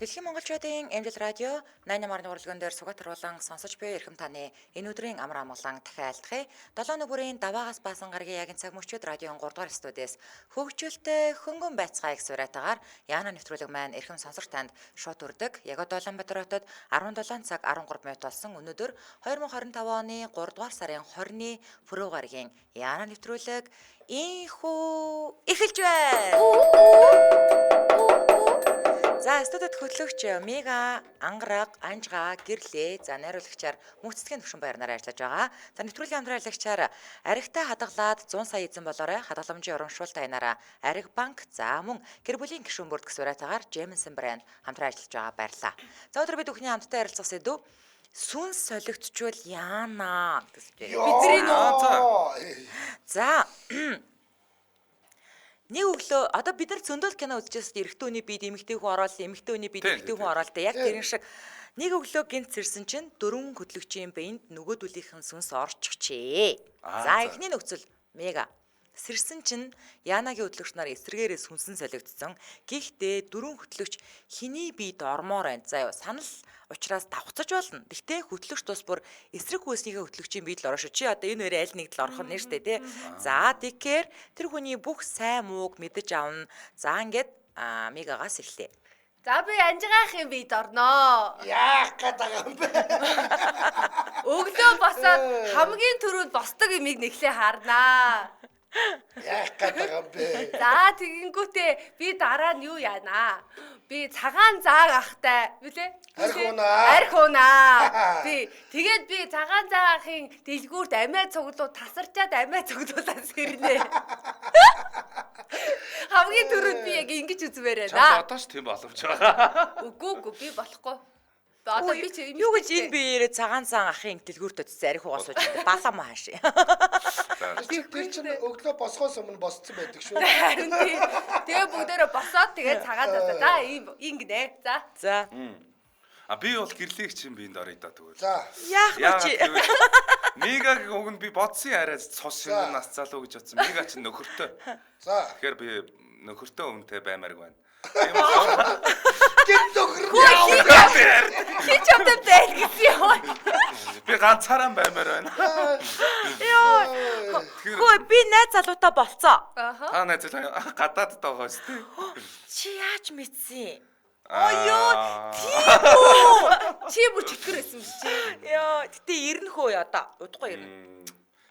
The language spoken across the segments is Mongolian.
Дэлхийн монголчуудын Эмжил радио 88-ны урлаган дээр сугатруулан сонсож буй эрхэм таны энэ өдрийн амар амгалан дахиад айлтгая. 7 нүгүрийн даваагаас баасан гарагийн яг цаг мөчид радион 3 дугаар студиэс хөгжөлтэй хөнгөн байцгаа их сураатагаар Яна нэвтрүүлэг маань эрхэм сонсогч танд шууд хүрдэг. Яг одоо Улаанбаатар хотод 17 цаг 13 минут болсон. Өнөөдөр 2025 оны 3 дугаар сарын 20-ны пүрэв гарагийн Яна нэвтрүүлэг инхүү эхэлж байна. За студид хөтлөгч Мега, Ангараг, Анжгаа, Гэрлээ, за найруулагчаар мөнцөгийн төвшин баярнаараа ажиллаж байгаа. За нэвтрүүлгийн хамтраалагчаар аригтай хадгалаад 100 сая эзэн болоорой хадгаламжийн урамшуултаа инаараа Ариг банк, за мөн гэр бүлийн гишүүн бүрдэх сураатаагаар Джемсон брэнд хамтран ажиллаж байгаа баярлалаа. За өдөр бид бүхний хамтдаа ярилцах сэдв сүнс солигдчвал яана гэсэн. Бидний за нэг өглөө одоо бид нар зөндөл кино үзчихсэн эрэгтэй хүний бид эмэгтэй хүн ороод эмэгтэй хүний бид эрэгтэй хүн ороод яг тэрэн шиг нэг өглөө гинт сэрсэн чинь 4 хөтлөгчийн биед нөгөөдүүлийнхэн сүнс орчихжээ. За эхний нөхцөл Мега сэрсэн чинь Янагийн хөтлөгч нар эсрэгээрээ сүнсэн солигдсон. Гэхдээ 4 хөтлөгч хиний биед ормоор байна. За юу санал учраас давхцаж болно. Гэхдээ хөтлөгч тус бүр эсрэг хүйснийхээ хөтлөгчийн биед л ороо шүү. Чи одоо энэ хоёрын аль нэгд л орох нь штэ тий. За тэгэхээр тэр хүний бүх сайн мууг мэдэж авна. За ингээд Мегагаас эхлэе. За би Анжгаахын биед орноо. Яах гэдэг юм бэ? Өглөө босоод хамгийн түрүүнд босдог имийг нэглээ харнаа. Яах гэдэг юм бэ? За тэгэнгүүтээ би дараа нь юу яана? Би цагаан зааг ахтай үлээ. Арх унаа. Тэгээд би цагаан заагийн дэлгүүрт амиа цуглуу тасарчаад амиа цуглуулаад сэрнэ. Хамгийн түрүүнд би яг ингэж үзмээр байна. Чам одоо ч тийм боломж байгаа. Үгүй би болохгүй. Одоо би чи юу гэж энэ биеэрээ цагаан цаан ахын дэлгүүрт өцсөн арих угаас сууж балам хааш. Тэр чинь өглөө босгоос өмнө босцсон байдаг шүү. Тэгээ бүгдээрээ босоод тэгээ цагаан за ийм гинэ. За. Би бол гэрлийг чинь биэнд орё да тэгвэл. За. Яах вэ чи? Мегагийн уг нь би бодсон арай цус шинэ нас залуу гэж бодсон. Мега чинь нөхөртэй. За. Тэгэхээр би нөхөртэй өмнөтэй баймарг байна. Гин нөхөр. Хич амтай байл гэсэн юм. Би ганцаараа баймаар байна. Йоо. Хөө би найз залуутай болцоо. Та найз гадаадд байгаа шүү дээ. Чи яаж мэдсэн? Оёо, тийм үү? Чи бүр читгэр байсан биш чи. Йоо, гэтээ ирнэ хөө одоо. Удахгүй ирнэ.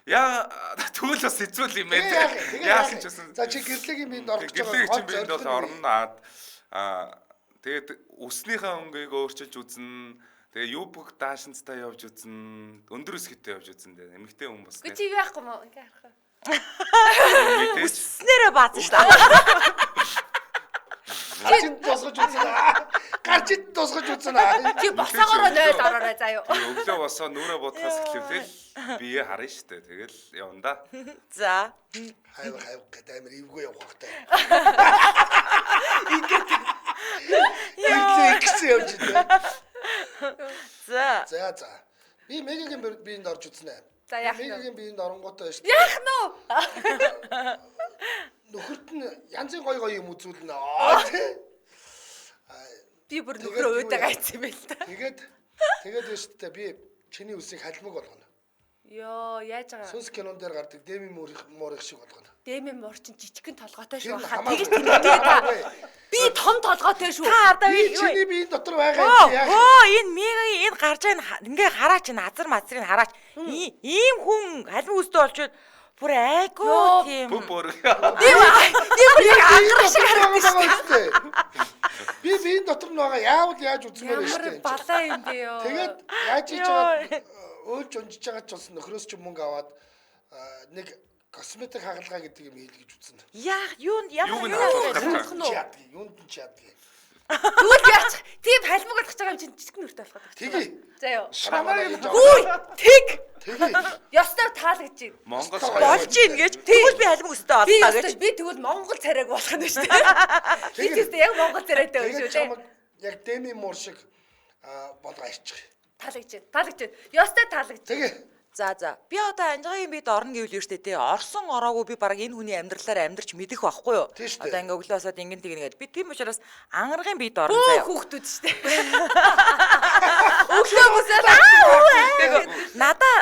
Яа, тэгвэл бас хэцүү юм ээ. Яасан ч гэсэн. За чи гэрлэгийн биед орох гэж байгаа. Гэрлэг чинь биэнд бол орно. Тэгээд өснийхээ өнгийг өөрчилж үзнэ. Тэгээ юбг даашинцтай явж үзнэ. Өндөр өсгөтэй явж үзнэ. Эмэгтэй хүн бас. Гүй чи яахгүй мó ингээ харах. Үснээрээ баасан шүү дээ. Гарчид тусгаж үзсэн. Гарчид тусгаж үзсэн. Чи босоогоороо 0 ороорой заа юу. Өглөө босоо нүрэ бодхоос эхлэвэл бие харна штэ. Тэгэл явна да. За. Хайв гэдэг амир эвгүй явах хэрэгтэй. Яа, гэсэн явж байна. За. За. Би Мегагийн биенд орж үзнэ. За яах вэ? Мегагийн биенд оронготой шүү. Яах нь уу? Нөхөрт нь янзын гой юм үзүүлнэ. Би бүр нөхрөө өөдөө гайцсан юм байл та. Тэгээд өстө би чиний үсийг халмаг болгоно. Йоо, яаж байгаа? Сүнс кинон дээр гардаг Деми Морих шиг болгоно. Деми Мор чинь жижигхэн толгойтой шүү. Тэгэж Би том толгойтой шүү. Та одоо чиний биеийн дотор байгаа юм чи яах вэ? Энэ Мегагийн энэ гарч байгаа ингээ хараач энэ азар мазрыг хараач. Ийм хүн халим үстэй болчиход бүр айгуу тийм. Бүр. Яг ангарах шиг харагдсан. Би биеийн дотор нь байгаа яавал яаж үзмээр байна шүү. Ямар балаа юм бэ ёо. Тэгээд яаж хийж байгаа өөлж унжиж байгаа ч бас нөхрөөс ч мөнгө аваад нэг косметик хагалгаа гэдэг юм хийлгэж үзсэн. Яах юунд ямар Юунд нь чаддаг. Тэгвэл яач? Тийм халмаг болгож байгаа юм чинь жижигхэн нүртэй болох гэдэг. Тэгье. За ёо. Шамаа. Тэг. Тэгье. Ёстой таалгаж байна. Монгол болж ийн гэж тэгвэл би халим өстэй боллоо гэж. Би тэгвэл Монгол царайг болох нь шүү дээ. Би тест яг Монгол царайтай байх шүү дээ. Яг Деми Мор шиг болгоо иччих. Таалгаж байна. Ёстой таалгаж. Тэгээ. За би одоо анжаагийн бид орно гэвэл юу штэ тий. Орсон ороогүй би бараг энэ хүний амьдралаар амьдарч мэдэх байхгүй юу? Одоо ингээ өглөө босоод ингэн тэгнэгээд би тийм учраас ангаргийн бид орно заяа. Хүүхдүүд штэ. Өглөө босоод надаа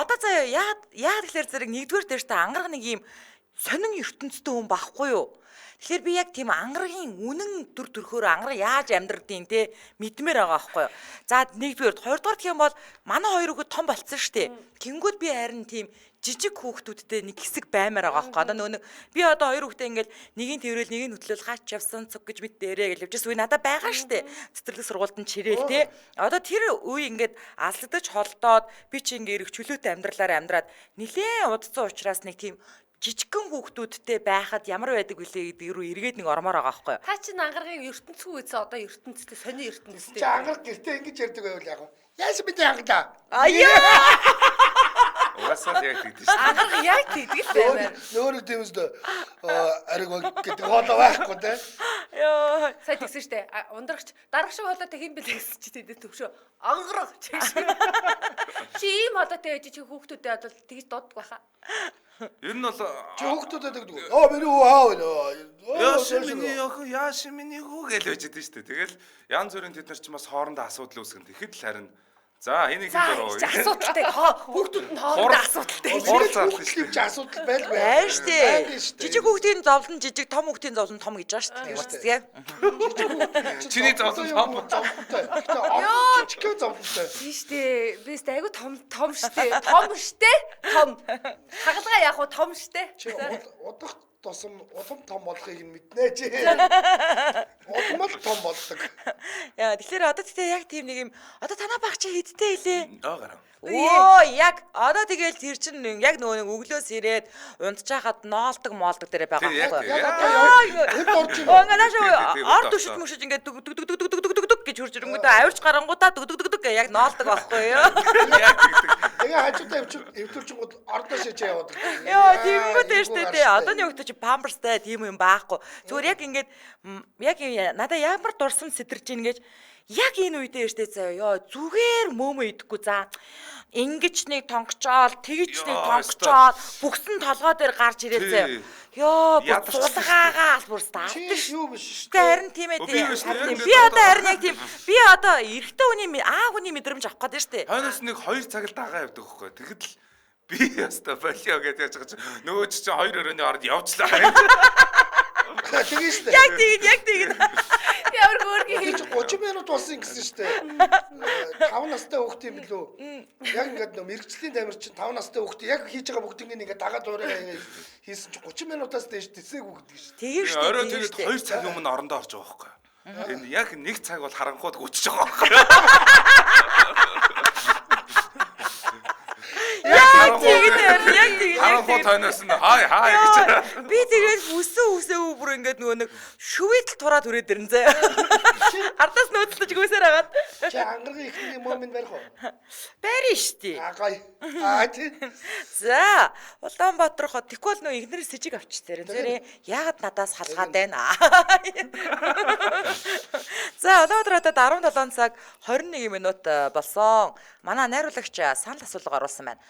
одоо заяа яа тэгэхээр зэрэг нэгдүгээр дээр та ангараг нэг юм сонин ертөнцтэй хүн байхгүй юу? Тэгэхээр би яг тийм ангаргийн үнэн төр төрхөөр ангараг яаж амьдрдیں۔ Те мэдмээр байгаа байхгүй юу? За нэгдүгээр, хоёрдугаар гэх юм бол манай хоёр хүүхэд том болцсон штэ. Тэнгүүд би харин тийм жижиг хүүхдүүдтэй нэг хэсэг баймаар байгаа байхгүй. Одоо нөгөө би одоо хоёр хүүхдээ ингээл нэгийг тэрвэл нэгийг хөтлөл хаач явсан цуг гэж бид дээрээ гэж явжсэн үе надад байгаа штэ. Цэцэрлэг сургуульд нь чирээл те. Одоо тэр үе ингээд алсагдаж холдоод би чи ингээ ирэх чөлөөтэй амьдралаар амьдраад нилээн удацсан учраас нэг тийм жижигхэн хүүхдүүдтэй байхад ямар байдаг вүлээ гэдэг рүү эргээд нэг ормоор байгаа байхгүй юу? Та чинь ангаргийн ертөнцгүй үсэн одоо ертөнцтэй сони ертөнцтэй. Чи ангараг гэртээ ингэж ярьдаг байвал яг. Яаж мэдээ ангалаа? Угаасаа яг тэгдэж шүү. Ангараг яг тэгдэг л баймаар. Нөөрөө тиймсдээ ариг гэдэг хоолоо байхгүй те. Йоо. Сайн тэгсэн штэ. Ундрагч дарагш хоолой тэг юм бэлээ гэсэн чи тэд төвшөө. Ангараг чи ийм хоолойтой ээж чи хүүхдүүдэд бол тэгж дууддаг байхаа. Ер нь бол Чи хүүхдүүдэд гэдэг. Миний хүү хаа вэ? Яаш миний хүү гэж байж дээ шүү дээ. Тэгэл янз бүрийн тэд нар ч бас хоорондоо асуудал үүсгэн. Тэгэхэд л харин за энийг хэлээрөө. Асуудалтай хүүхдүүд нь хоорондоо асуудалтай. Хүүхдүүд ч асуудал байлгүй. Байна штэ. Жижиг хүүхдийн зовлон жижиг, том хүүхдийн зовлон том гэж байгаа штэ. Тийм. Чиний зовлон том. Яа, чиг зовлонтой. Тийм штэ. Бис айгу том штэ. Том штэ. Том. Хагалгаа яг уу том штэ. Чи удах тусам улам том болохыг нь мэднэ чи. Улам л том болдог. Яа, тэгэхээр одоо тэгтээ яг тийм нэг юм одоо танаа баг чи хидтэй хэлээ. Гараа. Оо яг одоо тэгэл тэр чин яг нөгөө нэг өглөөс ирээд унтчихад ноолдог моолдог дээрээ байгаа байхгүй юу? Энд орж ийн. Онгоолаш орд өшөж мөшөж ингээд дүг дүг дүг дүг дүг дүг гэж хурж ирэнгүүтээ авирч гарангуудаа дүг дүг дүг гэж яг ноолдог байхгүй юу? Яг тэгдэг. Тэгээ хажуудаа эвчүүрчингууд ордоо шижээ яваад. Йоо тиймгүүтэй штэ тий. Одооний хүүхдүүд чи памперстай тийм юм байхгүй. Зүгээр яг ингээд яг надаа ямар дурсам сэтэрж ийн гэж яг энэ үедээ штэ заяа. Йоо зүгээр мөөмө идэхгүй за. Ингиж нэг тонгочоол, тэгж нэг тонгочоол, бүхсэн толгой дээр гарч ирээ заяа. Йоо суулгаагаас бүр стартш. Юу биш штэ. Харин тийм ээ тий. Би одоо харин яг тийм би одоо эрэгтэй хүний аа хүний мэдрэмж авах гээд штэ. Хойноос нэг 2 цаг л дагаа явдаг байхгүй. Тэгэхэд л би яста болио гэж яаж байгаа чи нөгөө чи 2 өрөөний орд явчлаа. Тэгээ штэ. Яг тийм. Ямар хөөргий. 30 минут болсон гэсэн штэ. 5 настай хүүхд юм билүү? Яг ингээд нөө мэрэгчлийн тамир чинь 5 настай хүүхд яг хийж байгаа бүгдийг ингээд дагаад уурай хийсэн чинь 30 минутаас дээш тэсээгүй гэдэг штэ. Тэгээ штэ. Орой тэгээд 2 цагийн өмнө орондоо орж байгаа байхгүй. Тэгээд яг 1 цаг бол харанхууд гүчиж байгаа байхгүй. Яг тийм. Харанхууд хойноос нь хай гэж. Би тэгээд үсээгүй бүр ингээд нөгөө нэг шүвэдэл тураад хүрээд ирэн заяа. Ардаас нөөцлөж гүйсээр хагаад. Чи ангаргийн ихний момент барих уу? Барь штий. Гай. Тий. За, Улаанбаатар хот тэгвэл нөө игнэрээс сэжиг авчихсан. Зэрэг яагаад надаас халгаад байна? За, Улаанбаатар хотод 17 цаг 21 минут болсон. Манай найруулагч санал асуулга оруулсан байна.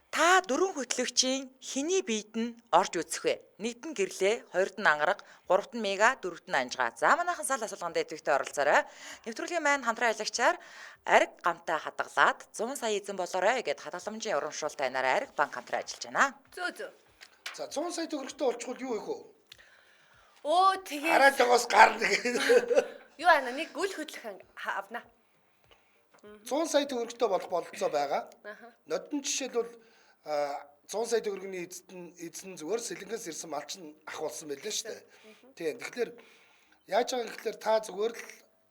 Та 4 хөтлөгчийн хэний биед нь орж үзэх вэ? Нэгд нь гэрлээ, хоёрд нь ангараг, гуравт нь мега, дөрөвт нь анжгаа. За манайхан санал асуулганд идэвхтэй оролцоорой. Нэвтрүүлгийн маань хамтран ажиллагчаар ариг гамтай хадгалаад 100 сая эзэн болоорой гэд хадгаламжийн урамшуулт айнаар ариг банк хамтран ажиллаж байна. Зөө. За 100 сая төгрөгтэй болчихвол юу их вэ? Оо тэгээ. Арай жогоос гарна. Юу ана нэг гүйл хөдлөх авна. 100 сая төгрөгтэй болох бололцоо байгаа. Нодон жишээлбэл 100 сая төгрөгийн эзэн зүгээр сэлэнгээс ирсэн малчин ахуулсан байлээ шүү дээ. Тийм. Тэгэхээр яаж байгаа гэхээр та зүгээр л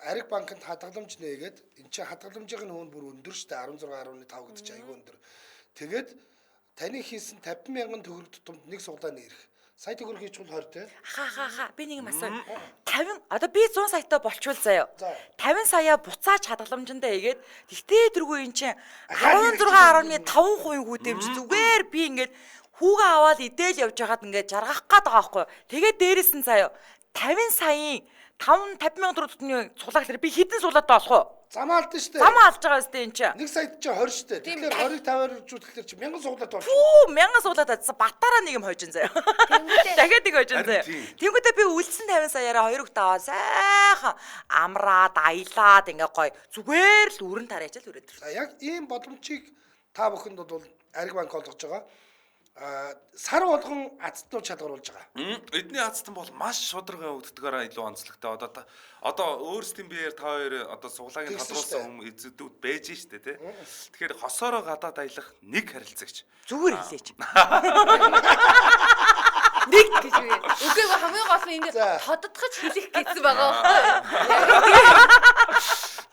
ариг банкнд хадгаламж нээгээд энэ чинь хадгаламжийн хөөн бүр өндөр шүү дээ. 16.5 гэдэг чинь аягүй өндөр. Тэгээд таны хийсэн 50,000 төгрөг тутамд нэг суглаа нэрх. Сая төгрөг хийчихвэл 20 те. Хаа би нэг юм асуу. 50 одоо би 100 саятай болчвол заяа. 50 сая буцааж хадгаламжиндаа игээд тэгтээ тэргүй эн чинь 16.5% хүүдэмж зүгээр би ингээд хүүгээ аваад идээл явж байгаад ингээд жаргах гээд байгаа байхгүй. Тэгээд дээрэс нь заяа 50 саяын 50,000 төгрөгийн сулаа гэхээр би хэдэн суулаад болох уу? Замаа алдсан шүү дээ. Замаа алж байгаа өстэй энэ чинь. 1 саяд чи 20 шүү дээ. Тэгэхээр 20-ыг 5-аар хуржуулахлаар чи 1000 суулаад болж. Фүү 1000 суулаад адсан батараа нэг юм хойжин заяа. Дахиад нэг хойжин заяа. Тэнгүүдээ би үлдсэн 50 саяараа 2 хүүхдээ аваад сайхан амраад аялаад ингээ гоё зүгээр л өрн тариач л өрөөд. За яг ийм боломжийг та бүхэнд бол Ариг банк олгож байгаа. Сар болгон азтнууд шалгаруулж байгаа. Эдний азтан бол маш шударга өвддөгөөр илүү онцлогтой. Одоо өөрсдийн биеэр та хоёр одоо суглагийн тодруулсан хүм эзэдүүд байж штэ тий. Тэгэхээр хосоороо гадаад аялах нэг харилцагч. Зүгээр хэлээч. Нэг гэж вэ. Үгүй хамгийн гол нь ингэ тоддохж хэлэх гэсэн байгаа байхгүй.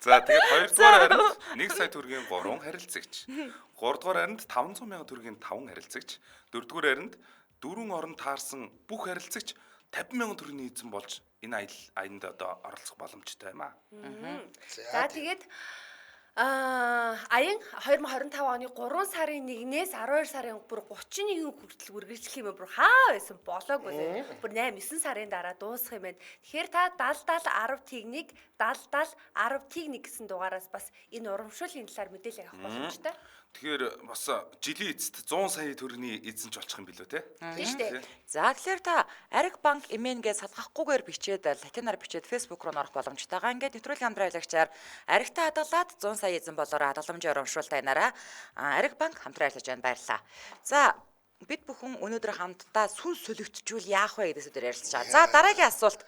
За тэгээд 2 дугаар харинд 1 сая төгрөгийн 3 харилцагч. 3 дугаар харинд 500 мянган төгрөгийн 5 харилцагч. 4 дугаар харинд 4 орон таарсан бүх харилцагч 50 мянган төгрөгийн эзэн болж энэ аянд одоо оролцох боломжтой юм аа. За тэгээд аян 2025 оны 3 сарын 1-ээс 12 сарын бүр 31 хүртэл үргэлжлэх юм бүр хаа байсан болоогүй лээ. Бүр 8-9 сарын дараа дуусах юм байна. Тэгэхээр та 70-70 10 техник 70-70 10 техник гэсэн дугаараас бас энэ урамшууллын талаар мэдээлэл авах боломжтой. Тэгэхээр бас жилийн эцэст 100 сая төгрөгийн эзэн ч болчих юм билүү те. Тийм шүү дээ. За тэгэхээр та Ариг банк эмэнгээ салгахгүйгээр бичээд латинаар бичээд фэйсбүүк руу орох боломжтойгаа ингээд нэвтрүүлгийн хамтран аялагчаар Аригтай хадгалаад 100 сая эзэн болоороо хадгаламжийн урамшуулалт аянараа Ариг банк хамтран ажиллаж байна. Баярлалаа. За бид бүхэн өнөөдөр хамтдаа сүнс солигдчихвол яах вэ гэдээс өдөр ярилцж байгаа. За дараагийн асуулт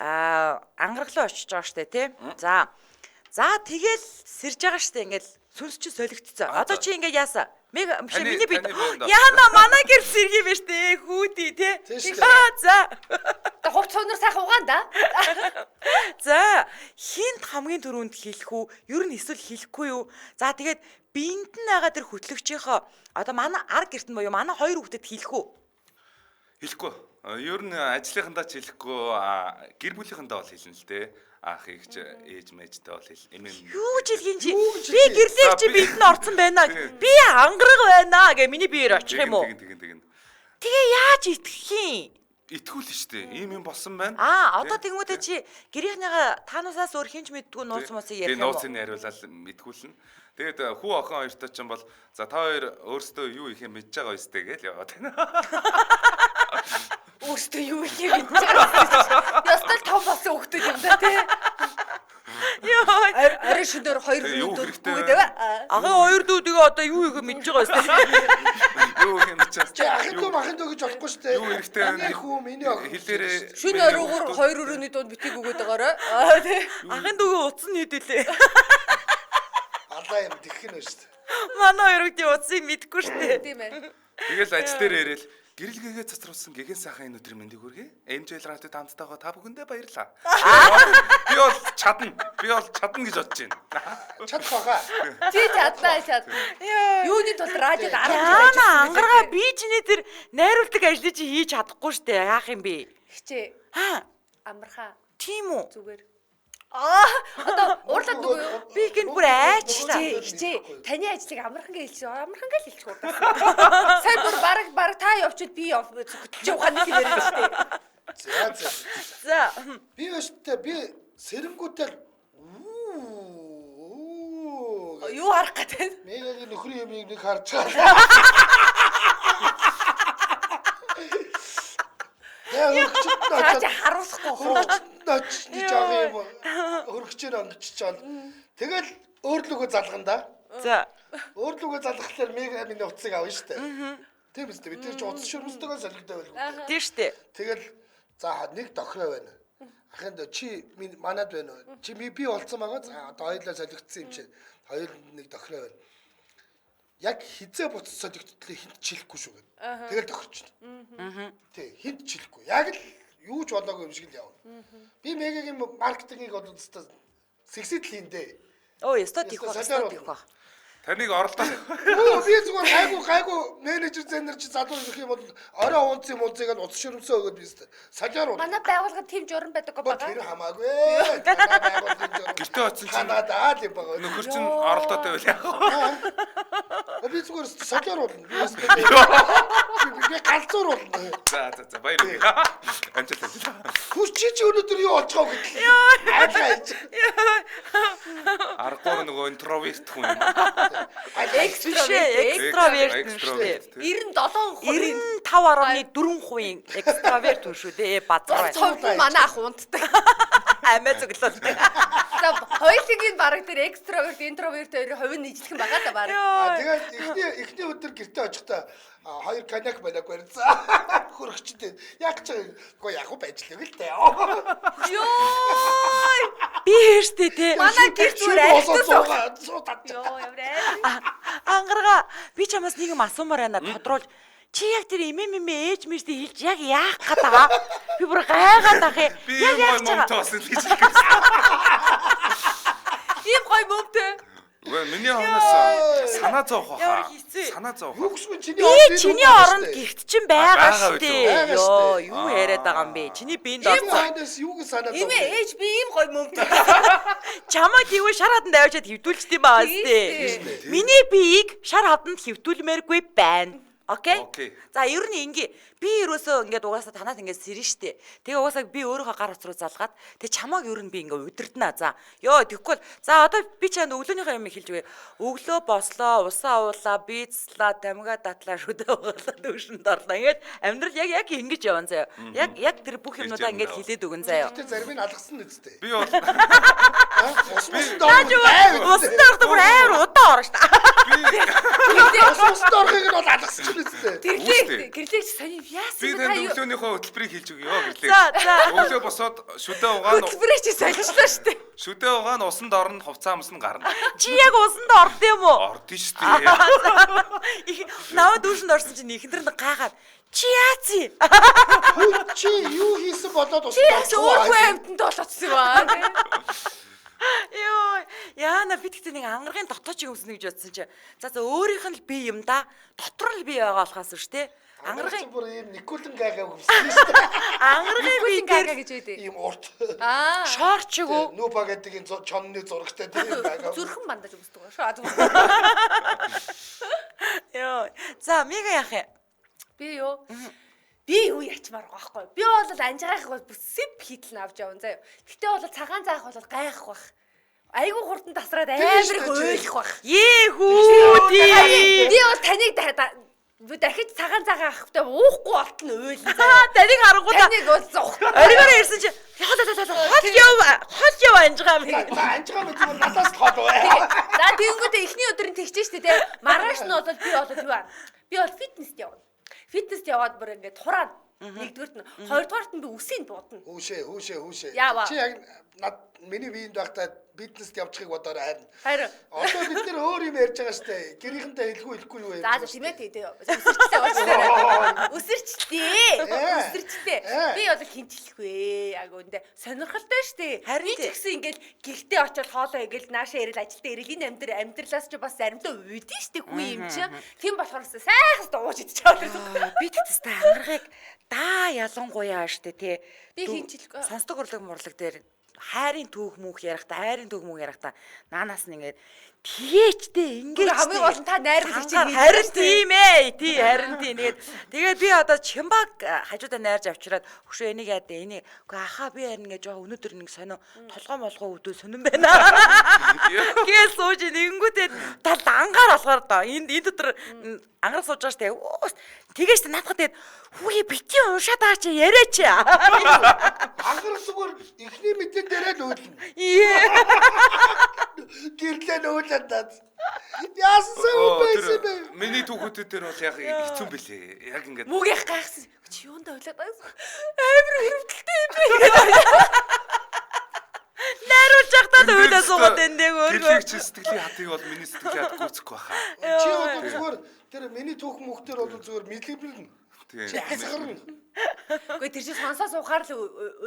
ангаргалуу очиж байгаа штэ тий. За тэгэл сэрж байгаа штэ ингээл сүнс чи солигдсон. Одоо чи ингээд яасан? Биш миний бит. Яана манай гэр сэргий биш дээ. Хүүдий тий. За. Хувц өнөр сайхан угаан да. За хинт хамгийн түрүүнд хэлэх үү? Ер нь эсвэл хэлэхгүй юу? За тэгээд биенд нь байгаа тэр хөтлөгчийнхөө одоо манай ар гэрт нь боёо манай 2 хүүхдэд хэлэх үү? Хэлэхгүй. Ер нь ажлынхандаа ч хэлэхгүй, гэр бүлийнхэндээ бол хэлнэ л дээ. Ах ихч ээж мэжтэй бол юу гэж хэлгэн чи би гэрлээ чи биед нь орсон байна би ангараг байна гэ миний биеэр очих юм уу тэгээ яаж итгэх юм итгүүл штэ ийм юм болсон байна одоо тэгмүүдээ чи гэрийнхнийгаа таануусаас өөр хинч мэддгүү нууц муусыг ярих юм уу нууцыг хариулаад мэдгүүлнэ тэгээд хүү охин хоёртой ч юм бол за та хоёр өөрсдөө юу их юм мэдж байгаа өстэй гэж яваад байна Өөртөө юу их юм мэдж байгаа. Ястал том болсон хөлтөд юм да тий. Йоо. Арай шүдээр 2 хүүхэд өгдөг. Ахын 2 дүүдгээ одоо юу их мэдж байгаа өстэй. Юу их мэдчихсэн. Чи ахын дүү махын дүү гэж болохгүй шүү дээ. Юу хэрэгтэй миний хүү миний охин. Хэлээрээ шүн оройгоор 2 өрөөний дунд битгий өгөөд байгаарай. Тий. Ахын дүүгээ утсан нийдүүлээ. Алаа юм тэгэх нь шүү дээ. Манай 2 хүүхдийн утсыг мэдэхгүй шүү дээ. Тийм ээ. Тэгэл ажил дээр ирээл гэрэлгээгээ цацруулсан гэгэн сайхан энэ өдрийн мэндийг хүргэе. MJ радио таамтайгаа та бүхэндээ баярлалаа. Би бол чадна гэж бодож байна. Чадах баха. Чи чадна. Юуны тул радиод ангаргаа би чиний тэр найруулдаг ажлыг чи хийж чадахгүй шүү дээ. Яах юм бэ? Хичээ. Амархаа. Тийм үү? Зүгээр. Одоо уурлаад нөгөө би гин бүр айчлаа. Хичээ. Таны ажлыг амархан гэж хэлсэн. Амархан гэж хэлчих удаа. Сайн бүр баг та явчихад би хөтлөж явах нэг юм яриад штэ. За. Би өштэй би сэрэнгүүтэл юу харах гэдэг. Мегагийн нөхрийн юмыг нэг харж байгаа. Яаж харуулахгүй очиж байгаа юм хөргөчээр онгичж чад. Тэгэл өөрлөгөө залгана да. За. Өөрлөгөө залгахлаар мегагийн утсыг авна штэ. Тийм үстэй бид тэр ч утас шүрмэстэйгээ солигдоо байлгүй. Тийм штэ. Тэгэл за нэг дохроо байна. Ахын чи манад байна уу? Чи би болцсон байгаа. За одоо хоёулаа солигдсон юм чи. Хоёр нэг дохроо байна. Яг хизээ буцаж солигдтлыг хинт чихгүй шүү гэд. Тэгэл тохирчихно. Тий, хинт чихгүй. Яг л юу ч болоогүй юм шиг л явна. Би мегагийн маркетингийг бол өстой сексэд л хийндээ. Оо, ёстой тийх баг. Таныг оролдоо. Би зүгээр гайгүй менежер зэнэр чи залуу гэх юм бол орой унцын мунцыг нь утас шөрмсөө өгöd би сажаар уу. Манай байгууллагад тийм журам байдаг байгаа. Тэр хамаагүй. Гэртээ очсон чинь надаа л юм байгаа. нөхөр чинь оролдоотой байл яах вэ? Би зүгээр солиор болно. Би галзуур болно. За баярлалаа. Амжилт. Хүч чи өнөөдөр юу болж байгаа гэтэл. Аргагүй нөгөө интроверт хүн юм. Экстраверт шүү дээ. 95.4% экстраверт хүн шүү дээ. Базар. Цовд манай ах унтдаг. Амиа зүглэл. За хоёулын бараг тэр экстраверт, интроверт хоёрын хувь нь ижлэх юм байгаа да бараг. Тэгээд эхний өдөр гэртээ очихдаа хоёр коньяк барьсан. Хөрөгчтэй. Яг ч гоо яг байж л л дээ. Йой! Би хэрстэй те. Манай гэрч бүр айхтсан. Йоо явраа. Ангарага би чамаас нэг юм асуумаар байна. Тодруулж чи яг тэр ээж мэрстэй хэлж яг яах гээд байгаа? Би бүр гайгаад ах юм. Би яг момтоос л гэж хэлсэн. Ийм гой мөвтэй. Үгүй миний хоноос санаа зовх Ямар хаа. хийцээ. Санаа зовх. Югсгүй Би чиний оронд гихт чин байгаа байгаа штэ. шүү. Йоо, юу яриад байгаа юм бэ? Чиний биенд орсон. Хаанаас юуг санаа зов. Ээж би ийм гой мөвтэй. Чамаа тэгвэл шар хатанд авчиад хөвтүүлчихдээ байгаа штэ. Миний биеийг шар хатанд хөвтүүлмээргүй байна. Окей? За ер нь ингээ би ерөөсөө ингээд угаасаа танаас ингээд сэрнэ штэ. Тэгээ угаасаа би өөрийнхөө гар утас руу залгаад тэгээ чамааг ер нь би ингээ удирднаа. За ёо тэгвэл за одоо би чанд өглөөнийхөө юм хэлж өгье. Өглөө бослоо, усаа уулаа, бийцлаа, дамгаа датлаа, шүдэ угаалаа, дүүшинд орлоо. Ингээд амьдрал яг ингэж явна заяа. Яг тэр бүх юмнуудаа ингээд хилээд өгөн заяа. Тэр зарим нь алгасан үсттэй. Би бол Усан дордог бүр амар удаа орно штэ. Усан дорхыг нь бол алгасан ч үсттэй. Гэрлээ сони яасан би танд өглөөнийхөө хөтөлбөрийг хэлж өгье ёо гэрлээ. За. Өглөө босоод шүдэ угаан. Хөтөлбөрөө чи соличлоо штэ. Шүдэ угаан усанд орно, хувцаа амсна гарна. Чи яг усанд орд юм уу? Ордон штэ. Наваа дүүшинд орсон чинь ихэнтэр нь гайхаад чи яац? Чи юу хийсэн болоод Чи өөрхөө амьтанд болоцсон ба. Йоо, яана би тэгтээ нэг ангаргийн дотоод чиг өмснө гэж бодсон чи. За өөрийнх нь л би юм да. Дотор л би байгаа болохоос шүү дээ. Ангаргийн бүр ийм Николин гага өмсөн шүү дээ. Ангаргийн би гага гэж байдээ. Ийм урт. Шорч уу? Нүүпа гэдэг энэ чонны зурагтай тийм гага. Зүрхэн бандаж өмсдөг ба шүү. Йоо. За мига яах юм? Би юу ячмаар байгаа байхгүй. Би бол анжгаах бол бүсэп хийтэл авч явна заяа. Гэтэ бол цагаан заах бол гайх бах. Айгу хурдан тасраад амар их ойлох бах. Хүү тий. Би бол таныг дахиж цагаан заах авахтай уухгүй болтно ойлно. Таныг харангуудаа таныг бол зох. Оригоор ирсэн чи хол яв анжгаа минь. Анжгаа минь зүгээр надаас хол бай. За тэгэнгүүтээ эхний өдөр нь тэгчээ штэ те. Маргааш нь бол би юу аа. Би бол фитнест явна. Фитнест яваад бүр ингээд хураад нэгдүгээрт нь хоёрдугаарт нь би үсийг буудна. Хүүшээ. Яава. Чи яг миний биеинд байхдаа бизнест явчихыг бодоорой харин. Харин. Одоо бид нэр өөр юм ярьж байгаа штэ. Гэрийнхэнтэй хэлэхгүй юу юм. За тийм ээ тий. Үсэрчлээ. Би бол хинчлэхгүй. Яг үндэ сонирхолтой штэ. Би ч гэсэн ингээд гэртээ очиод хоолоо игээл наашаа ирэл ажилдаа ирэл энэ амьдралаас ч бас заримдаа үйдэн штэ хүү юм чи. Тийм болохоор сайхан дууж идчихээ. Би тэгтэстэй ангаргыг даа ялангуяа штэ тий. Би хинчлэхгүй. Сонсдог урлаг мурлаг дээр хайрын түүх мөнх ярахта наанаас нь ингээд тгээчтэй ингээд хамгийн гол нь та найруулагч чинь харин тийм ээ тий харин тийм тэгээд би одоо чимбаг хажуудаа найрж авчираад хөшөө энийг яа дэ энийг үгүй ахаа би харин гэж жоо өнөөдөр нэг сонио толгой молгоо өвдөө сонирн байна гээл сууж нэнгүүтээ тал ангаар болохоор доо энд дотор ангаар сууж байгаа штэ тэгээс наадхад тэгээд хүүе бити уншаад байгаа чи яриач ангаар зүгээр ихний мэдэн дээрээ л үүлнэ гэрлээ нүүлээд даа яасан байсан бэ миний түүхүүдэд дээр бол яг хэцүү юм бэлээ яг ингээд мүгэх гайхсан чи юундаа ойлаад байгаа амар хөрөвдөлтэй юм бэ найруулж явахдаа үйлээ суугаад эндээ өөрөө чи сэтгэлийн хатыг бол миний сэтгэлийн хат гүцэх байхаа чи бол зүгээр тэр миний түүх мөхтөр бол зүгээр мэдлэгбэл Чи хасгарна. Үгүй тэр чинь сонсоо суухаар л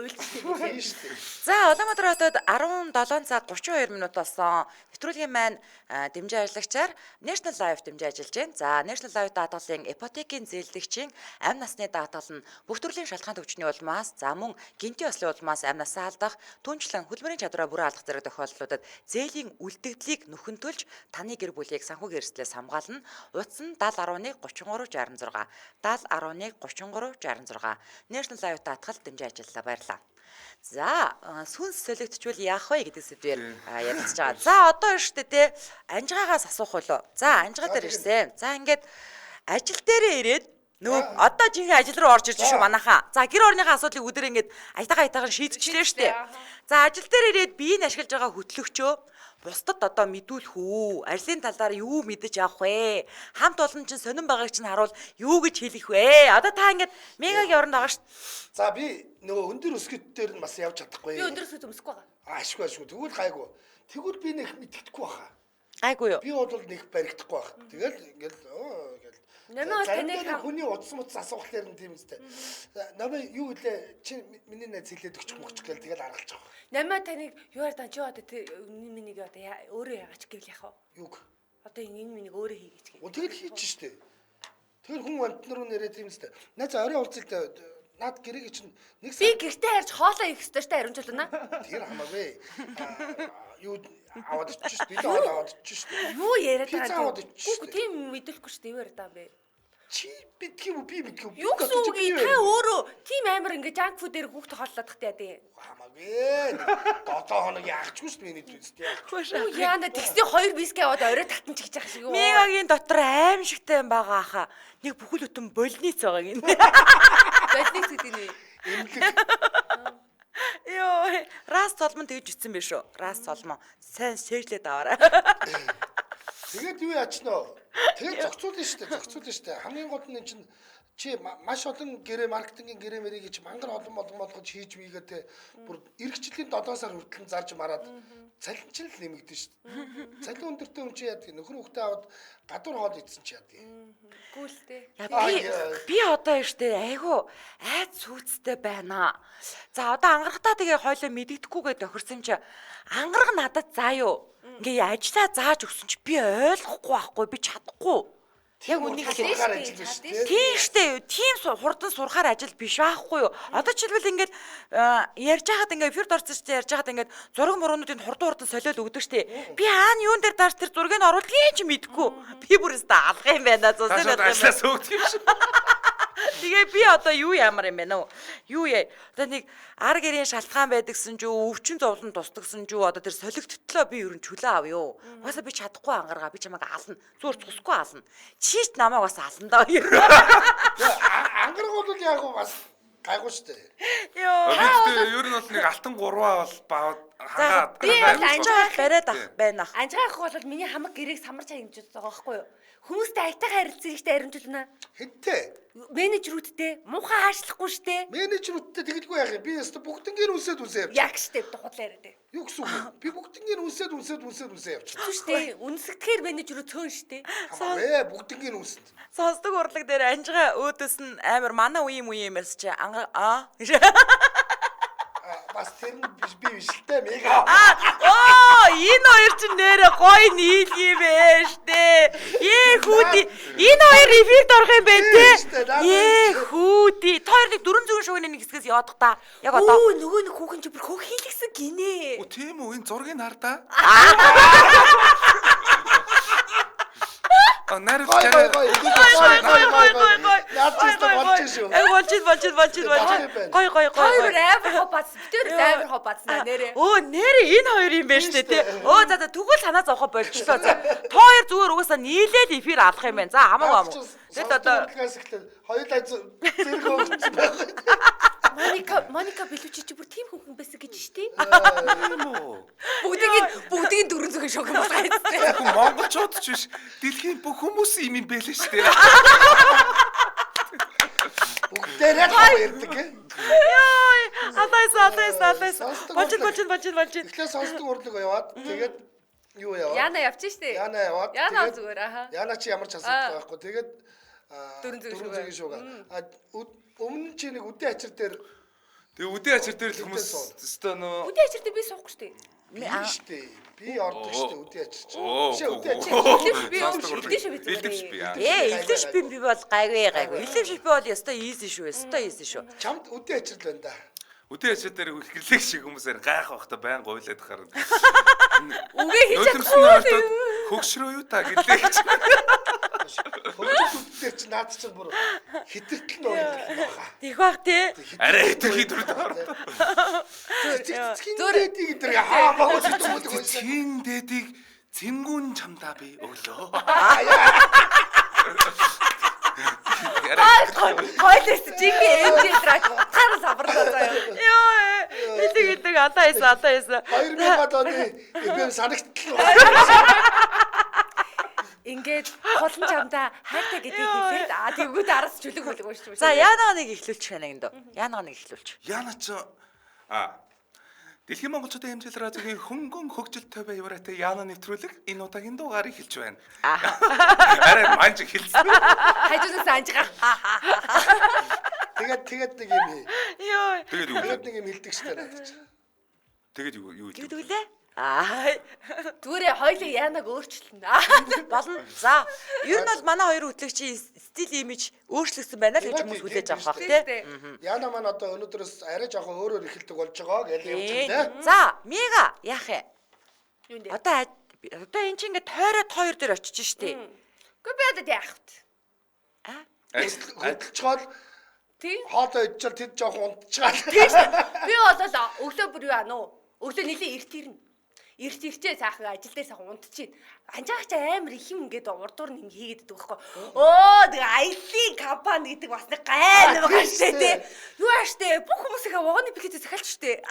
уйлдчих юм Тийм шүү дээ. За Улаанбаатар хотод 17 цаг 32 минут болсон. Нэвтрүүлгийн маань дэмжин ажиллагчаар National Life дэмжин ажиллаж байна. За National Life даатгалын ипотекийн зээлдэгчийн амь насны даатгал нь бүх төрлийн шалтгаан төвчний улмаас за мөн гинти ослын улмаас амь насаа алдах, түнчлэн хөдөлмөрийн чадвараа бүрэн алдах зэрэг тохиолдлуудад зээлийн үлдэгдлийг нөхөнтөлж таны гэр бүлийг санхүү хэрэгслээс хамгаална. Утас нь 7011 33 66 7011 33 66 National Life даатгал дэмжин ажиллалаа баярлалаа. За сүнс солигдчихвол яах вэ гэдэг сэдвээр ярилцж байгаа. За одоо штэ те анжигаагаас асуух болоо. За анжигаа дээр ирсэн. За ингээд ажил дээрээ ирээд нөгөө одоо жинхэнэ ажил руу орж ирж шүү манайхаа. За гэр орныхаа асуудлыг өдөр ингээд аятайхан шийдчихлээ штэ. За ажил дээр ирээд биеийг ашиглаж байгаа хөтлөгчөө бусдад одоо мэдүүлэх үү? Ажлын талаар юу мэдэж авах вэ? Хамт олон чинь сонирн байгааг чинь харуул юу гэж хэлэх вэ? Одоо та ингээд мегагийн оронд байгаа шүү. За би нөгөө өндөр өсгөт дээр нь бас явж чадахгүй. Би өндөр өсгөт өмсөхгүй байгаа. Ашгүй. Тэгвэл гайгүй. Тэгвэл би нэг мэддэхгүй баха. Айгүй юу. Би бол нэг баригдахгүй баха. Тэгэл ингээл Нэмээ таныг хүний утас асуухлаар нь тийм үстэй. Намаа юу гэлээ чи миний найз хэлээд өгчих мөгч гэл тэгэл аргалж байгаа. Нэмээ таныг юу ярдан чи одоо миний одоо өөрөө яагач гэвэл яах вэ? Юг. Одоо энэ миний өөрөө хийгээч гэх. Тэгэл хийчих штэ. Тэгэл хүн амтнар руу нэрээ тийм үстэй. Найз орой уулзалт наад гэрэг чинь нэг би гэртээ харж хоолоо их өстэй штэ аримжуулна. Тэр хамаагүй. Юу аваад иччих штэ. Би л аваад иччих штэ. Юу яриад байгаа юм. Үгүй тийм мэдүүлэхгүй штэ юу яриад байгаа юм бэ? Чи битгий би битгий. Юу гэсэн үг юм та өөрөө тийм амар ингээ junk food дээр хүүхд хооллоод тахтай яа дээ. Хамаагүй. 7 хоног яахчгүй шүү миний зүстэй. Юу яана тэгсний 2 виски аваад орой татан чигж байгаа шиг юу. Мегагийн дотор аим шигтэй юм байгаа хаа. Нэг бүхэл бүтэн больниц байгаа гин. Больниц гэдэг нь Эмнэлэг. Йоо, рас цолмон тэгж үтсэн биш үү? Рас цолмон. Сайн шэжлээд аваарай. Тэгээд юу яачнаа? Тэгээд зохицуулна штэ. Хамгийн гол нь чинь чи маш олон гэрээ маркетингийн гэрээ мэрийг чи мангар олон болгож хийж мийгээ те бүр эргэжлийн 7 сар хүртэл зарж мараад цалинчил нэмэгдэн штэ. Цалин өндөртэй хүн чи яадаг нөхөр хүүхдээ аваад гадуур хоол идсэн чи яадаг. Гүйлтэй. Би одоо штэ айгу айц сүйцтэй байна. За одоо ангарахтаа тэгээ хойлоо мэддэхгүйгээ тохирсон чи ангараг надад заа юу? Ингээ ажиллаа зааж өгсөн чи би ойлгохгүй байхгүй би чадахгүй. Яг үнийг сурахаар ажиллаж штэ. Тийм штэ. Тийм хурдан сурахаар ажил биш байхгүй юу? Одоо жишээлбэл ингээд ярьж байгаад ингээд эфирд орсон штэ ярьж байгаад ингээд зураг мөрөөнүүдийн хурдан солиод өгдөг штэ. Би хаана юун дээр дарс тэр зургийг оруулахыг ч мэдэхгүй. Би бүрээсээ алга юм байна. Зузын байна. Ажлаа сөөгдөг юм шиг. Тэгээ би одоо юу ямар юм бэ нөө? Юу яа? Одоо нэг ар гэрийн шалтгаан байдагсан ч юу, өвчин зовлон тусдагсан ч юу, одоо тэр солигдтлоо би ерөн чөлөө авъя юу? Угаасаа би чадахгүй ангаргаа, би чамайг ална. Зүгээр цусгүй ална. Чийч намайг бас ална даа. Ангараг бол яг бас гайгүй штэ. Йоо. Гэхдээ ер нь бол нэг алтан 3-аа бол хангаад би анжаа бариад ах байна. Анжаах бол миний хамаг гэрээг самарч хангиж байгаа байхгүй юу? Хүмүүстэй айтайхан харилцах ихтэй аримжуулна. Хинтээ. Менежерүүдтэй муухай хаашлахгүй штэ. Менежерүүдтэй тэгэлгүй яах юм. Би өстө бүгднгээр үсээд явчих. Яг штэ тухайд яриад. Юу гэсэн үг? Би бүгднгээр үсээд явчих. Тү штэ. Үнсгэхээр менежерүүд цөөн штэ. Бүгднгээр үсэнд. Сонсдог урлаг дээр анжгаа өөдөөс нь амар манай үеийн юмээс чи Бас тэр нь биш л дээ мега. Энэ хоёр чинь нэрэ гоё нийл юм бэ штэ. Хүүдий. Энэ хоёр эфирд орох юм бэ те. Хүүдий. Та хоёр нэг 400 шугны нэг хэсгээс яваадах та. Яг одоо. Нөгөө нэг хүүхэн чи бүр хөөх хийлгсэн гинэ. Тийм үү энэ зургийг хар та. Нарийн Гой. Яаж ч болж шүү. Гой. Хоёр амар хобац. Битэр амар хобацнаа нэрэ. Нэрэ энэ хоёр юм байна штэ тий. За тэгвэл санаа зовхо болчихлоо. За та хоёр зүгээр угаасаа нийлээд эфир алах юм байна. За хамаагүй. Тэгэд одоо хоёулаа зэрэг өгсөн байх. Моника Белучи чи бүр тийм хүн байсан гэж штий. Тийм үү. Бүгдийн 400 шог юм байна. Хүн монголчууд ч биш. Дэлхийн бүх хүмүүс юм бэлээ шүү дээ. Бүгдээрээ ярьдаг. Яй, алайс. Болж. Тэгэхээр сонсдог урлаг яваад тэгээд юу яваад? Яна явчих штий. Яна яваад. Яна зүгээр Яна чи ямар ч асуудал байхгүй. Тэгээд Дөрөн зүгийн шууга. Өмнө чи нэг үдийн ачир дээр Тэгээ үдийн ачир дээр л хүмүүс өстой нөө Үдийн ачир дээр би суухгүй шүү дээ. Би ордог штэ үдийн ачир. Үдийн шүү би. Бэлдэвч би. Илэвш би бол гайгүй. Илэвш би бол ястай easy шүү. Чамд үдийн ачир л байна да. Үдийн ачир дээр ихрлэг шиг хүмүүсээр гайх байхдаа байн гойлоод харна. Үгээ хийчих. Хөгшрөө юу та гэлээ. Хөгжүүлэлтээр чи наад чинь бүр хитэртэл нөө баха. Тих бах тий. Арай хитэрхий дүрд орно. Цэцгийн дээдийг тэр хаамаа үзүүлдэг байсан. Цэцгийн дээдийг цэнгүүн чамдаа би өглөө. Хойлээс жинхэнэ эмжил трак утгаар саварлаа заяа. Хэлэг одоо яасан. 2000-ад оны эвэм санагтлаа. Ингээд холон чамдаа хайртай гэдгийг хэлээд тэгвэл араас чүлэг бүлэг уншиж байна. За яанаага нэг ихлүүлчих байна энд. Яанаага нэг ихлүүлчих. Яна ч Дэлхийн монголчуудын хэмжил радиогийн хөнгөн хөгжил төв евратай Яна нэвтрүүлэг энэ удаагийн дугаарыг хэлж байна. Арай манж хэлсэн. Хажуунаас анжгаа. Тэгээд нэг юм хий. Йоо. Тэгээд нэг юм хэлдэг штэ надад. Тэгээд юу хэлдэг? Тэгвэл Түрээ хоёлыг яанаг өөрчлөлнө. болно. За, ер нь бол манай хоёр хөтлөгчийн стил имиж өөрчлөгдсөн байна л гэж хүмүүс хүлээж авах бах тий. Яна маань одоо өнөөдрөөс арай жоохон өөрөөр эхэлдэг болж байгаа гэж явж байна тий. За, Мега яах вэ? Юунд вэ? Одоо энэ чинь ингээд тойроод хоёр дээр очиж штэ. Гэхдээ би одоо яах вэ? Хөдөлчгоол Тий. хоолоо идчихэл тэд жоохон унтчихаа. Би болол өглөө бүр юу аа нөө. Өглөө нилээ эрт ирнэ. Эрт ирчээ цаах ажил дээр сайхан унтчихин. Анжаагч амар их юм ингээд урдуур нь хийгээд байдаг байхгүй. Тэгээ аяллаа компани гэдэг бас нэг гай байгаа штэ тий. Юу ааштай бүх хүмүүсийнхээ вагоны билетээ захиалч штэ.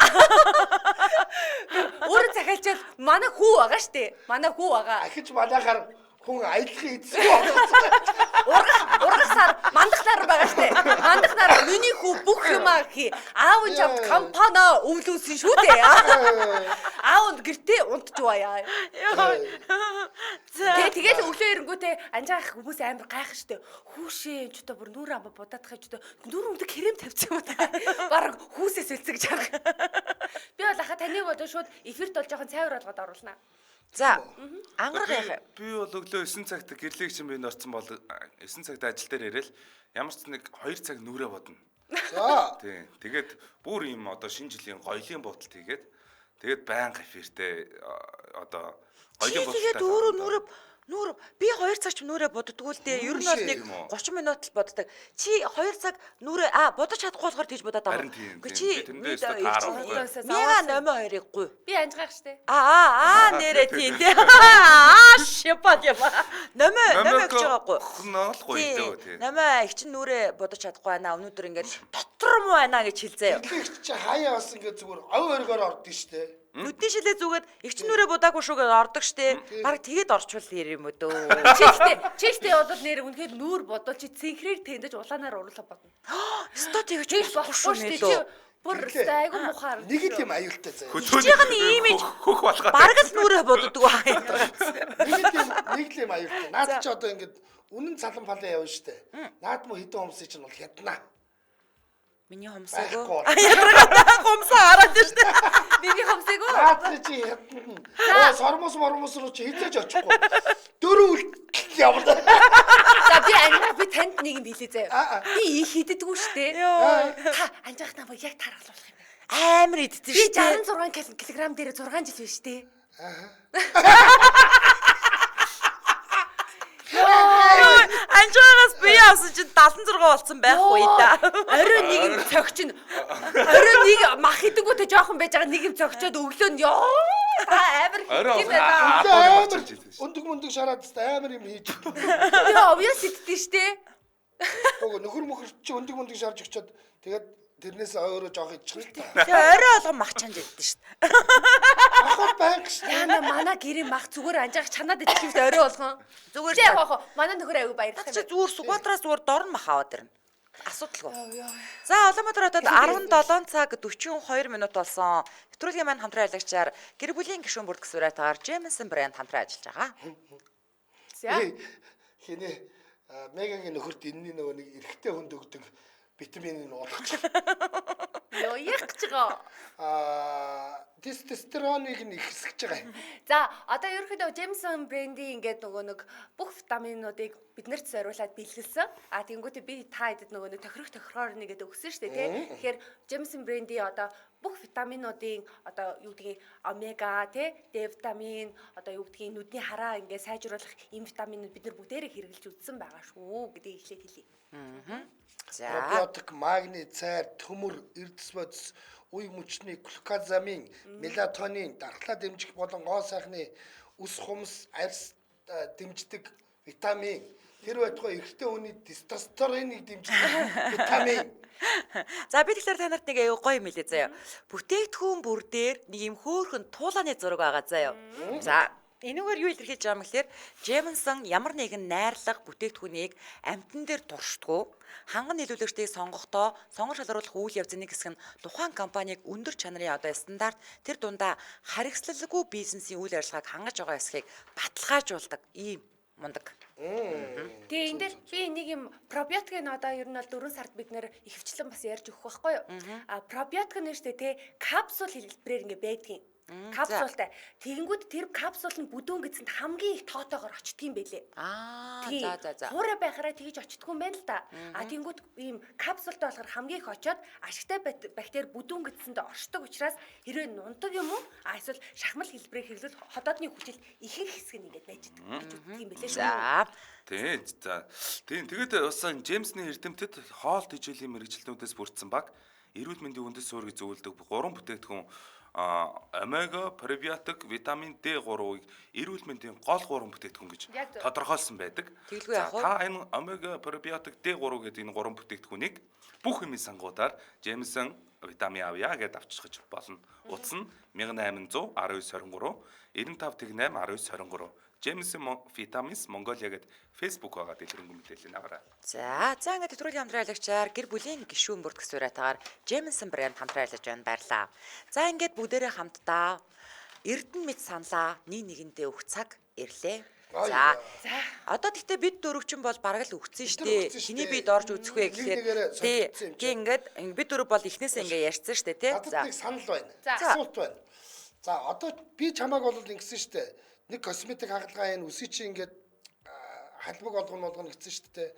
Өөрөө захиалчаад манай хүү байгаа штэ. Манай хүү байгаа. Ахиж манайхаар хүн аяллахын эзэн Ургасаар мандахнаар байгаа штэ. Мандахнаар миний хүү бүх юмаа хий. Аав нь чамд компани өвлүүлсэн шүү дээ. Аав нь гэртээ унтж байя. Тэгээд өглөө ирэнгүүтээ анжаах хүмүүс амар гайх штэ. Хүүшээ ч одоо бүр нүрэ амба будаадах ч одоо нүрэ өмдөг крем тавьчих юм даа. Бараг хүүсээс үлцэг чаг. Би бол аха таныг одоо шууд эфирт бол жоохон цайвар болгоод оруулнаа. За, ангараг яах вэ? Би бол өглөө 9 цагт гэрлийг чинь би орсон бол 9 цагт ажил дээр ирээл ямар ч нэг 2 цаг нүрэ бодно. За. Тийм. Тэгээд бүр юм одоо шинэ жилийн гоёлын бодолт тэгээд байнга эфиртэй одоо гоёлын бодолт. Тэгээд өөрөө нүрэ би 2 цаг ч нүрэ боддггүй л дээ. Ер нь бол нэг 30 минут л боддог. Чи 2 цаг нүрэ бодож чадахгүй болохоор тэгж бодоод байгаа. Үгүй чи тэндээс таарах. Мяга номер 2-ыг гуй. Би анжгаах штэ. Нэрэ тийм тий. Шипад юм. Номер гэж байгаагүй. Нол гуйдөө тий. Номер их чинь нүрэ бодож чадахгүй байна. Өнөөдөр ингээд дотор муу байна гэж хэлзээ. Гэрлэгч чи хаяа бас ингээд зүгээр ав өргөөр ордсон штэ. Нүдний шилээ зүгээд их ч нүрэ будаагүй шүүгээ ордог штэ. Бараг тэгээд орчвол хэр юм өдөө. Чичтэй бодвол нэр үнэхээр нүүр бодвол чи цэнхрээр тэндэж улаанаар уруулах бодно. Sto тэгэж болохгүй шүү дээ. Бүр айгу мухаар. Нэг л юм аюултай заяа. Чигээр нь имиж хөх болгоод. бараг л нүрэ боддог аа. Нэг л юм аюултай. Наад чи одоо ингээд үнэн цалан палан явна штэ. Наад муу хідэн хүмүүсийн чинь бол хяднаа. Миний хомсоогоо. Ядраа Хомсоо хараад штэ. Миний хомсоогоо. наад чи хядна. Сормос руу чи хизээж очихгүй. Дөрөв үлдэл явна. За би танд нэг юм хэлээ заяа. Би их хиддэггүй штэ. Та анжаах намайг яг таргалуулах юм байна. Амар идсэн Би штэ. 66 кг дээр 6 жил байна штэ. Анжаагаас би авсан чинь 76 болсон байхгүй да. Орой нэг юм цогчин. Орой нэг мах идэнгүүтээ жоохон байж байгаа нэг юм цогчоод өглөө нь ёо. Амар Орой Амар өндөг шараад амар юм хийж. би obvious иддээ штэ. Нөгөө нөхөр чи өндөг шарж өгчөөд тэгээд тэрнээс өөрөө жоох идчих л та. Тэгээ орой болгон мах чанж идсэн штэ. Ахад байг штэ. Яна манай гэрийн мах зүгээр анжаах чанаад идэх юм орой болгон. Зүгээр Чи яг хоо манай нөхөр аягүй баярлах чи юм. зүгээр Сүхбаатараас зүгээр дорн мах аваад ирнэ. Асуудалгүй. За Улаанбаатар хотод 17 цаг 42 минут болсон. Нэвтрүүлгийн маань хамтран аялагчаар гэр бүлийн гишүүн бүрд гэсвэрэтаар Jameson брэнд хамтран ажиллаж байгаа. За. Хинэ Мегагийн нөхөрт энэний нөгөө нэг эрэгтэй хүнд өгдөг витаминыг олгочих. Йоо яг гэж байгаа. Тестостероныг нь ихсгэж байгаа юм. За одоо ерөнхийдөө Jameson брендийн ингээд нөгөө нэг бүх витаминуудыг биднэрт зориулаад бэлгэлсэн. Тэгэнгүүтээ би та хэдэд нөгөө нэг тохирохоор нэгээд өгсөн шүү дээ тий. Тэгэхээр Jameson брендийн одоо бүх витаминуудын одоо юу гэдгийг омега тий, D витамин, одоо юу гэдгийг нүдний хараа ингээд сайжруулах ийм витаминууд бид нар бүгдээрээ хэрэглэж үзсэн байгаа шүү гэдгийг эхлээд хэлье. За. Пробиотик, магний, цайр, төмөр, эрдэс бодис, үе мөчний, глюкозамин, мелатонин, дархлаа дэмжих болон гоо сайхны ус хумс, арьс дэмждэг витамин. Тэр байтугай эрэгтэй хүний тестостероныг дэмждэг витамин. За би тэгэхээр та нарт нэг аюу гоё юм хэлээ заяа. Бүтээгдэхүүн бүр дээр нэг юм хөөхөн туулааны зураг байгаа заяа. За энэгээр юу илэрхийлж байгаа юм гэхээр Jameson ямар нэгэн найрлага бүтээгдэхүүнийг амтан дээр туршдаггүй ханган нийлүүлэгчдийг сонгохдоо сонгож шалгаруулах үйл явцны хэсэг нь тухайн компаниг өндөр чанарын одоо стандарт тэр дундаа харгислалгүй бизнесийн үйл ажиллагааг хангаж байгаа эсхийг баталгаажуулдаг ийм мундаг. Тэгээ энэ дээр би нэг юм пробиотик нь одоо ер нь бол 4 сард бид нэр ихэвчлэн бас ярьж өгөх байхгүй юу? Пробиотик нь штэ те капсул хэлбэрээр ингээ байдгийн. Капсултай. Тэгэнгүүт тэр капсул нь бүдүүн гэцэнд хамгийн их тоотоогоор очдөг юм байлээ. За. Хуурай байхаараа тэгж очдггүй юм байна л да. Тэгэнгүүт ийм капсултай болохоор хамгийн их очоод ашигтай бактери бүдүүн гэцэнд оршдог учраас хэрвээ нундаг юм уу? Эсвэл шахмал хэлбэрээр хэрэглэл ходоодны хүчил ихэнх хэсэг нь ингээд байж идэг гэж үздэг юм байлээ шүү. За. Тийм. Тэгээд бас Джеймсний эрдэмтэд хоол тэжээлийн мэрэгчлэнүүдээс бүрдсэн баг эрүүл мэндийн үндэс суурийг зөвлөдөг 3 бүтээгдэхүүн омега, пробиотик, витамин D3-ыг эрүүл мэндийн гол 3 бүтээгдэхүүн гэж тодорхойлсон байдаг. Та энэ омега, пробиотик, D3 гэдэг энэ 3 бүтээгдэхүүнийг бүх юмын сангуудаар Jameson витамин авъя гэдээ авчирч болно. Утас нь 1800 1923 95 1923 Jameson Vitamins Mongolia гэдэг Facebook байгаа дэлгэрэнгүй мэдээлэл аваарай. За ингээд нэвтрүүлгийн хамтран аялагчаар гэр бүлийн гишүүн бүртгэх суурайтаагаар Jameson брэнд хамтран аярлаж байна баярлаа. За ингээд бүгдээрээ хамтдаа Эрдэнэ мэд саналаа нэг нэгэндээ өгөх цаг ирлээ. За одоо тэгтээ бид дөрөвчин бол бараг л өгцөн штэ. Хэний бид орж үзэх вэ гэхээр тий ингээд бид дөрөв бол эхнээсээ ингээ ярьсан штэ тий. За нэг санал байна. Асуулт байна. За одоо би чамааг бол ингэсэн штэ. Нэг косметик хагалгаа энэ үсий чи ингээд халбаг болгоно гэсэн шүү дээ.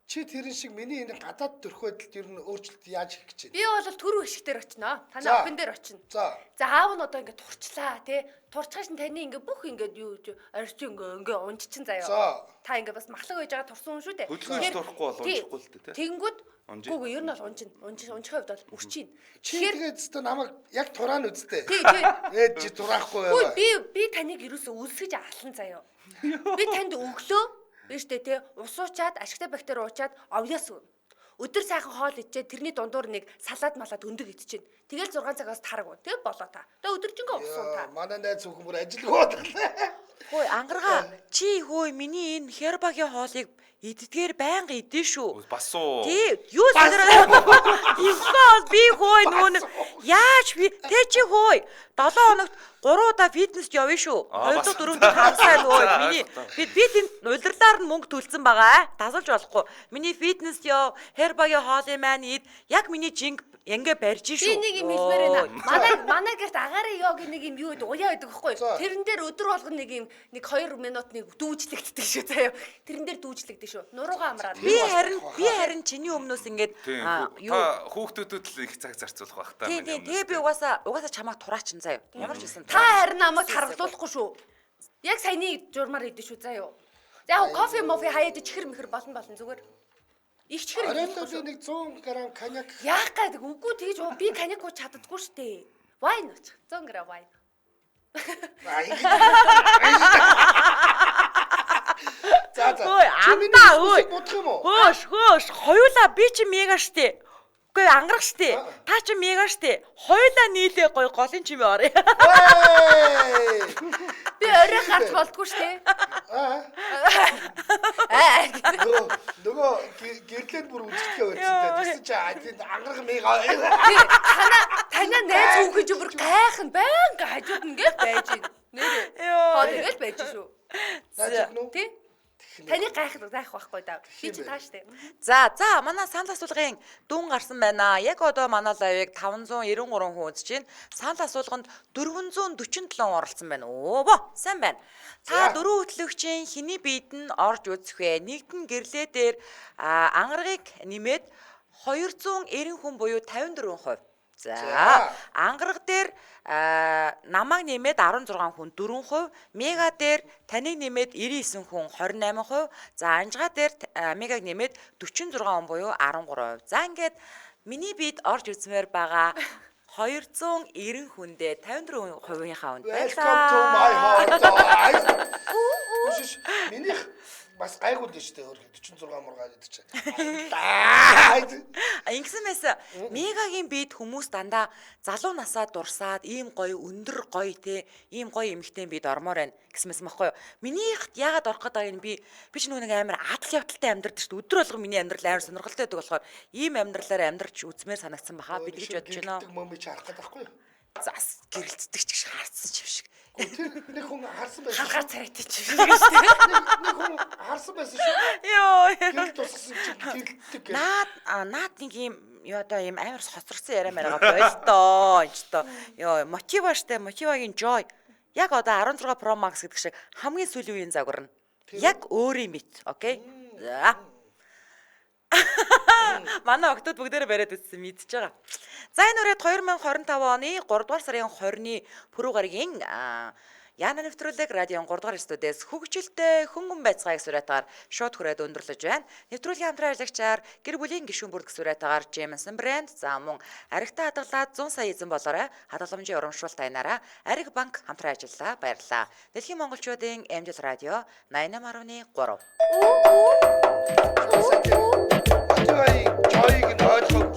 Чи тэрэн шиг миний энэ гадаад төрхөйдөлд ер нь өөрчлөлт яаж хийх гэж байна? Би бол түрүү ишгтэр очино. Танай охин дээр очино. За аав нь одоо ингээд турчлаа тий. Турчгаач нь таны ингээд бүх ингээд юу арьс ингээд унжчин заяа. Та ингээд бас махлаг байж байгаа турсан хүн шүү дээ. Хөдөлгөөж турохгүй бол унжихгүй л дээ тий. Тэнгүүд гүг ер нь бол унжихын хувьд бол үрчин. Чи тэгээд зөв намайг яг тураан үсттэй. Тий. Ээд чи тураахгүй байваа. Би таныг юусоо үлсгэж алсан заяа. Би танд өглөө биш үү те усуучаад ашигтай бактери уучаад овёс өгнө. Өдөр сайхан хоол идчихээ тэрний дундуур нэг салаад малаад өндөг идчихээн. Тэгэл 6 цагаас тараг уу те болоо та. Тэгээ өдөржингөө усуу та. Манай найз зөвхөн бүр ажилгүй бодлоо. Хөөе ангаргаа чи хөөе миний энэ хербагийн хоолыг иддгээр байнга идэн шүү. Бас уу. Тий, юу сэрээ. Ингээл би хөөе нүүн яаж би тэ чи хөөе 7 хоногт 3 удаа фитнест явна шүү. 2 4 хагасаа нөө миний би тэнд удирлаар нь мөнгө төлсөн байгаа. Тасалж болохгүй. Миний фитнест яв, хербагийн хоолын маань ид яг миний жинг ингээ барьж шүү. Би нэг юм хэлмээр байна. Манай гэрт агарын йогийн нэг юм юу гэдэг уяа гэдэг байхгүй. Тэрэн дээр өдөр болгоно нэг 2 минут нэг дүүжлэгддэг шүү заяа. Тэрэн дээр дүүжлэгдэж шүү. Нуруугаа амраад. Би харин чиний өмнөөс ингээд юу хүүхдүүдэд л их цаг зарцуулах байх та. Тэгээ би угаасаа чамайг тураачин заяа. Ямар ч юм. Та харин намайг харгалуулахгүй шүү. Яг саяны журмаар идэж шүү заяа. За кофе мофи хаяад чихэр мэхэр болно зүгээр. Их чихэр. Оройдоо би нэг 100 г коньяк. Яах гэдэг үгүй тэгж би коньяк ууч чаддаггүй штэ. Вайн ууч. 100 г вайн. За. Амтаа өө. Хөөш. Хоёулаа би чи мега штэ. Үгүй ангарах штэ. Та чи мега штэ. Хоёулаа нийлээ гой голын чимээ орё. Би орой гарч болдгүй штэ. Нөгөө гэрлээд бүр үзэхтэй байсан. Тэсэн чи тэнд ангарах мега. Танаа найз хүүхэд бүр гайхан байнга хажууд ингээд байж байна. Нэрээ. Хоо тэгэл байж шүү. Наажиг нү. Тий? Таны гайх байхгүй даа. Би ч тааштай. За манай санал асуулгын дүн гарсан байна. Яг одоо манай лайвыг 593 хүн үзэж байна. Санал асуулганд 447 оролцсон байна. Оо, сайн байна. Та дөрөв хөтлөгчийн хэний биед нь орж үзэх вэ? Нэгдэн гэрлээ дээр ангарагыг нэмээд 290 хүн буюу 54%. За ангараг дээр намайг нэмээд 16 хүн 4%, мега дээр таныг нэмээд 99 хүн 28%, за анжгаа дээр мегаг нэмээд 46 хүн буюу 13%. За ингээд миний биед орж үзмээр байгаа 290 хүндээ 54%-ийнхаа үнд Welcome to my heart. Минийх бас гайгүй л шүү дээ. 46 мургаа гэдэг чинь. Ингэсэн байсан. Мегагийн биед хүмүүс дандаа залуу насаа дурсаад ийм гоё өндөр гоё те ийм гоё эмэгтэй биед ормоор байна гэсэн мэс махгүй юу. Минийхт яагаад орох гэдэг нь би ч нэг амар адал явдалтай амьдрал шүү дээ. Өдөр болгон миний амьдрал амар сонирхолтой байдаг болохоор ийм амьдралаар амьдрч үзмээр санагдсан баха. Би тэгж бодож байна. Мөмбөж харах гэдэг байхгүй юу? Зас гэрэлцдэг ч гэж харцсан ч юм шиг. Нэг хүн харсан байсан. Халгаар царайтай ч юм. Нэг хүн харсан байсан шүү. Йоо. Гэрэл туссан чинь гэрэлтдэг. Наад нэг юм ёо одоо юм амар хоцорсон яриа маяга болтоо энэ ч тоо ёо мотиваштай мотивагийн joy яг одоо 16 Pro Max гэдэг шиг хамгийн сүүлийн үеийн загвар нь яг өөрийн мэт окей за манай октод бүгдээрээ бариад үзсэн мэдчихэж байгаа. За энэ үрээд 2025 оны 3 дугаар сарын 20-ны пүрэв гарагийн Яна нэвтрүүлэг радион 3 дугаар студиэс хөгжилтэй хөнгөн байцгааг сураатаар шууд хүрээд өндөрлөж байна. Нэвтрүүлгийн хамтран ажиллагчаар гэр бүлийн гишүүн бүрдэх сураатаар Jameson брэнд за мөн аригтай хадгалаад 100 сая эзэн болоорой хадгаламжийн урамшуулалт таянаараа Ариг банк хамтран ажиллаа баярлалаа. Дэлхийн монголчуудын Амжилт радио 88.3. Joy-г нь ойлгох